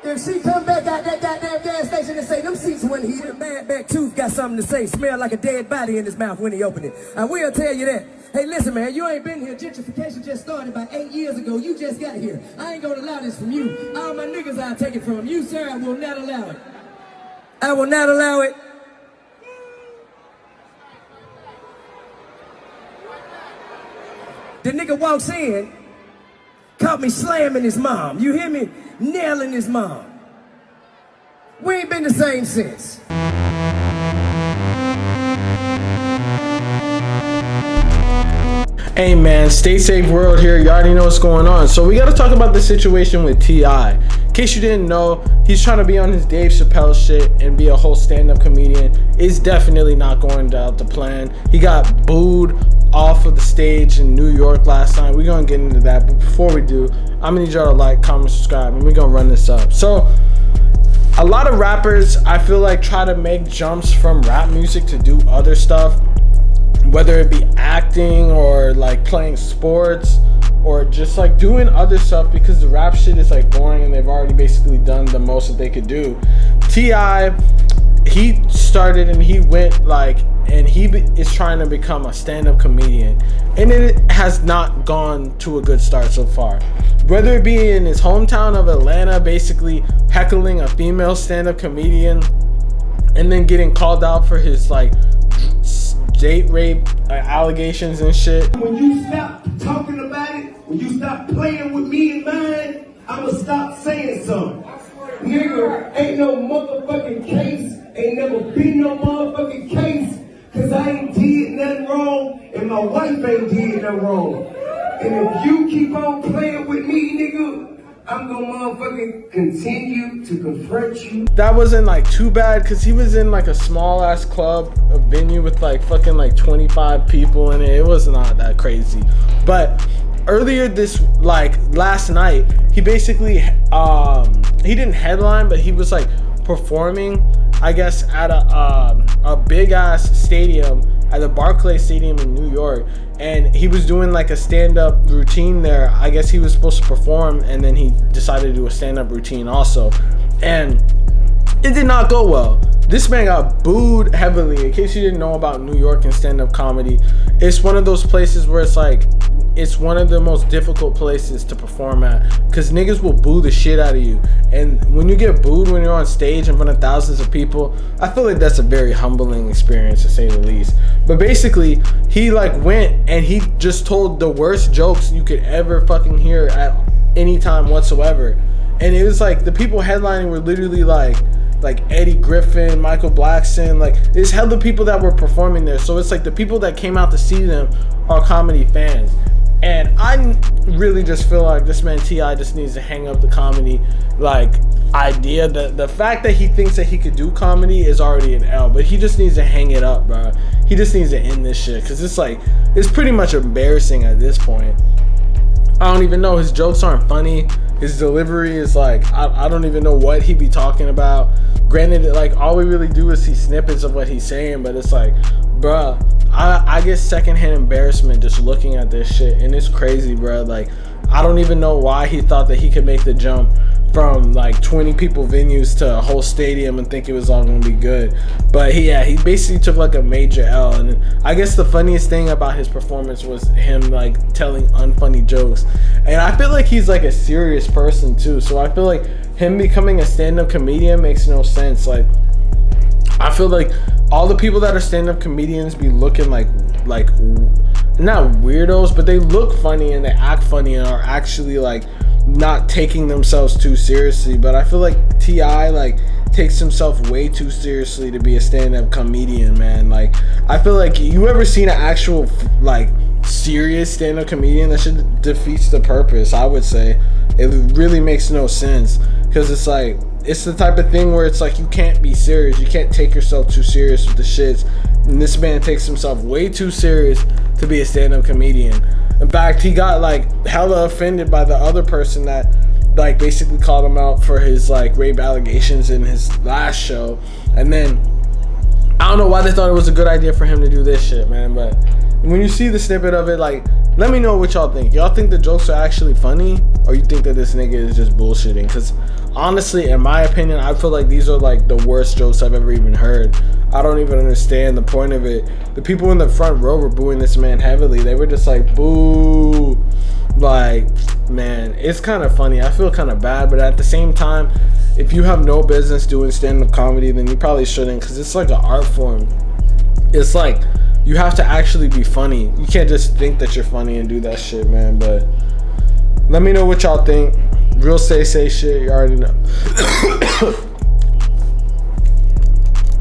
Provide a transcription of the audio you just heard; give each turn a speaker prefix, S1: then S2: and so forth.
S1: If she come back out that goddamn gas station and say them seats wasn't heated, Bad Back Tooth got something to say. Smell like a dead body in his mouth when he opened it. I will tell you that. Hey, listen, man, you ain't been here. Gentrification just started about 8 years ago. You just got here. I ain't gonna allow this from you. All my niggas, I'll take it from you, sir. I will not allow it. I will not allow it. The nigga walks in, caught me slamming his mom. You hear me? Nailing his mom. We ain't been the same since.
S2: Hey man, stay safe world here. You already know what's going on. So we got to talk about the situation with T.I. In case you didn't know, he's trying to be on his Dave Chappelle shit and be a whole stand-up comedian. It's definitely not going out the plan. He got booed off of the stage in New York last night. We're gonna get into that, but before we do, I'm gonna need y'all to like, comment, subscribe, and we're gonna run this up. So a lot of rappers, I feel like, try to make jumps from rap music to do other stuff, whether it be acting or like playing sports or just like doing other stuff, because the rap shit is like boring and they've already basically done the most that they could do. T.I., he started and he went like, and he is trying to become a stand-up comedian, and it has not gone to a good start so far. Whether it be in his hometown of Atlanta, basically heckling a female stand-up comedian and then getting called out for his like date rape allegations and shit.
S3: When you stop talking about it, when you stop playing with me and mine, I'ma stop saying something. Nigga, ain't no motherfucking case, ain't never been no motherfucking case, cause I ain't did nothing wrong and my wife ain't did nothing wrong. And if you keep on playing with me, nigga, I'm gonna motherfucking continue to confront you.
S2: That wasn't like too bad, cause he was in like a small ass club, a venue with like fucking like 25 people in it. It was not that crazy. But earlier this, like last night, he basically he didn't headline, but he was like performing, I guess, at a big ass stadium, at the Barclays Stadium in New York, and he was doing like a stand-up routine there. I guess he was supposed to perform, and then he decided to do a stand-up routine also, and it did not go well. This man got booed heavily. In case you didn't know about New York and stand-up comedy, it's one of those places where it's like, it's one of the most difficult places to perform at, because niggas will boo the shit out of you. And when you get booed when you're on stage in front of thousands of people, I feel like that's a very humbling experience, to say the least. But basically, he like went and he just told the worst jokes you could ever fucking hear at any time whatsoever. And it was like the people headlining were literally like Eddie Griffin, Michael Blackson, like there's hella people that were performing there. So it's like the people that came out to see them are comedy fans. And I really just feel like this man T.I. just needs to hang up the comedy like idea. The fact that he thinks that he could do comedy is already an L, but he just needs to hang it up, bro. He just needs to end this shit, because it's like, it's pretty much embarrassing at this point. I don't even know, his jokes aren't funny. His delivery is like, I don't even know what he be talking about. Granted, like all we really do is see snippets of what he's saying, but it's like, bruh, I get secondhand embarrassment just looking at this shit, and it's crazy, bruh. Like, I don't even know why he thought that he could make the jump from like 20 people venues to a whole stadium and think it was all gonna be good. But he basically took like a major L. And I guess the funniest thing about his performance was him like telling unfunny jokes. And I feel like he's like a serious person too, so I feel like him becoming a stand-up comedian makes no sense. Like, I feel like all the people that are stand-up comedians be looking like not weirdos, but they look funny and they act funny and are actually like not taking themselves too seriously. But I feel like T.I. like takes himself way too seriously to be a stand-up comedian, man. Like, I feel like, you ever seen an actual like serious stand-up comedian? That shit defeats the purpose, I would say. It really makes no sense, because it's like, it's the type of thing where it's like, you can't be serious, you can't take yourself too serious with the shits, and this man takes himself way too serious to be a stand-up comedian. In fact, he got like hella offended by the other person that like basically called him out for his like rape allegations in his last show. And then I don't know why they thought it was a good idea for him to do this shit, man. But when you see the snippet of it, like, let me know what y'all think. Y'all think the jokes are actually funny, or you think that this nigga is just bullshitting? Because honestly, in my opinion, I feel like these are like the worst jokes I've ever even heard. I don't even understand the point of it. The people in the front row were booing this man heavily. They were just like, boo. Like, man, it's kind of funny. I feel kind of bad, but at the same time, if you have no business doing stand-up comedy, then you probably shouldn't, because it's like an art form. It's like, you have to actually be funny. You can't just think that you're funny and do that shit, man. But let me know what y'all think. Real say shit, you already know.